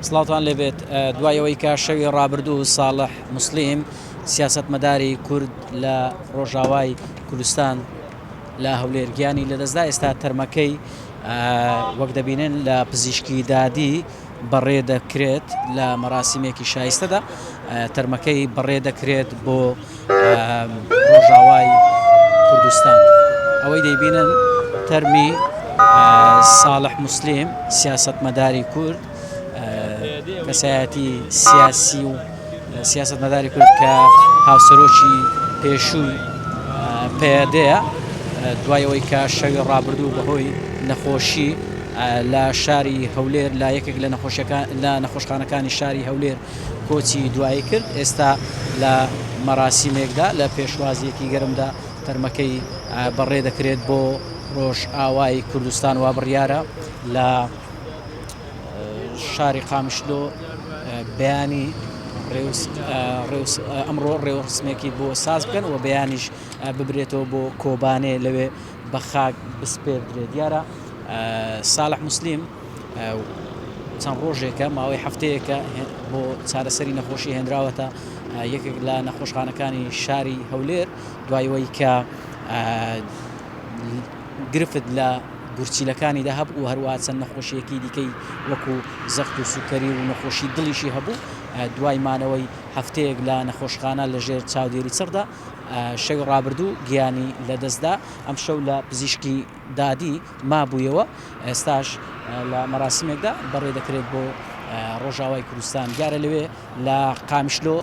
سڵاتان لێبێت دوایەوەی کە شەوی ڕابردوو ساڵح موسلیم سیاسەتمەداری کورد لە ڕۆژاوای کوردستان لە هەولێرگیانی لەدەستدا ئێستا تەرمەکەی وەک دەبینن لە پزیشکی دادی بەڕێ دەکرێت لە مەراسیمێکی شایستەدا تەرمەکەی بەڕێ دەکرێت بۆ ڕۆژاوای کوردستان. ئەوەی دەیبینن تەرمی ساڵح موسلیم سیاسەتمەداری کورد کەسایەتی سیاسی و سیاسەتمەداری کورد کە هاوسەرۆکی پێشووی پێدەیە دوایەوەی کە شەوی ڕابردوو بەهۆی نەخۆشی لە شاری هەولێر لا یەکێک لە نەخۆشخانەکانی شاری هەولێر کۆچی دوایی کرد. ئێستا لە مەراسیمێکدا لە پێشوازیەکی گەرمدا تەرمەکەی بەڕێ دەکرێت بۆ ڕۆژ ئاوای کوردستان وا بڕیارە لە شاری قامشلۆ بەیانی ئەمڕۆ ڕێوەڕسمێکی بۆ ساز بکەن و بەیانیش ببرێتەوە بۆ کۆبانێ لەوێ بە خاک بسپێردرێت. دیارە ساڵح موسلیم چەند ڕۆژێکە ماوەی هەفتەیەکە بۆ چارەسەری نەخۆشی هێنراوەتە یەکێک لە نەخۆشخانەکانی شاری هەولێر دوایەوەی کە گرفت لە گورچیلەکانی داهب و هەروە چەند نەخۆشیەکی دیکەی وەکو زەخت و سوکەری و نەخۆشی دڵیشی هەبوو. دوای مانەوەی هەفتەیەک لە نەخۆشخانە لەژێر چاودێری چڕدا شەوی ڕابردوو گیانی لەدەستدا. ئەم شەو لە پزیشکی دادی مابوویەوە ئێستاش لە مەراسیمێکدا بەڕێ دەکرێت بۆ ڕۆژاوای کوردستان. دیارە لەوێ لە قامشلۆ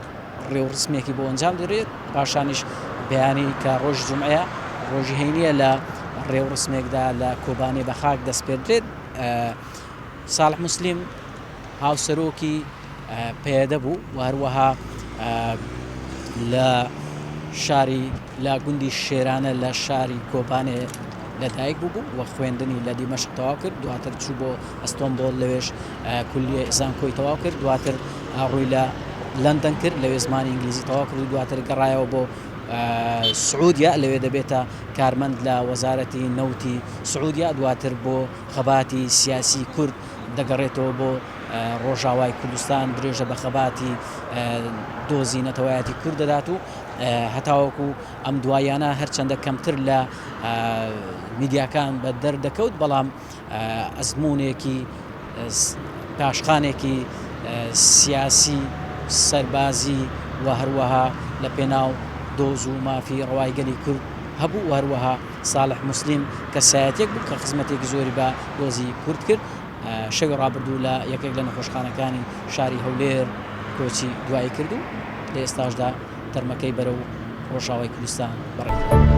ڕێوەڕسمێکی بۆ ئەنجام دەدرێت پاشانیش بەیانی کە ڕۆژ جومعەیە ڕۆژی هەینیە لە ڕێوەڕسمێکدا لە کۆبانێ بە خاک دەستپێدرێت. ساڵح موسلیم هاوسەرۆکی پێدە بوو و هەروەها لە شاری لە گوندی شێرانە لە شاری کۆبانێ لەدایک بوو و خوێندنی لە دیمەشق تەواو کرد، دواتر چوو بۆ ئەستۆمبۆل لەوێش کولیە زانکۆی تەواو کرد، دواتر ڕووی لە لەندەن کرد لەوێ زمانی ئینگلیزی تەواو کرد و دواتر گەڕایەوە بۆ سعودیا لەوێ دەبێتە کارمەند لە وەزارەتی نەوتی سعودیا، دواتر بۆ خەباتی سیاسی کورد دەگەڕێتەوە بۆ ڕۆژاوای کوردستان درێژە بە خەباتی دۆزی نەتەوایەتی کورد دەدات و هەتاوەکو ئەم دوایانە هەرچەندە کەمتر لە میدیاکان بە دەردەکەوت بەڵام ئەزمونێکی پاشخانێکی سیاسی سەربازی و هەروەها لە پێناو دۆز و مافی ڕەوایگەلی کورد هەبوو و هەروەها ساڵح موسلیم کەسایەتێک بوو کە خزمەتێکی زۆری بە دۆزی کورد کرد. شەوی ڕابردوو لە یەکێک لە نەخۆشخانەکانی شاری هەولێر کۆچی دوایی کرد و لە ئێستاشدا تەرمەکەی بەرەو ڕۆژاوای کوردستان بەڕێ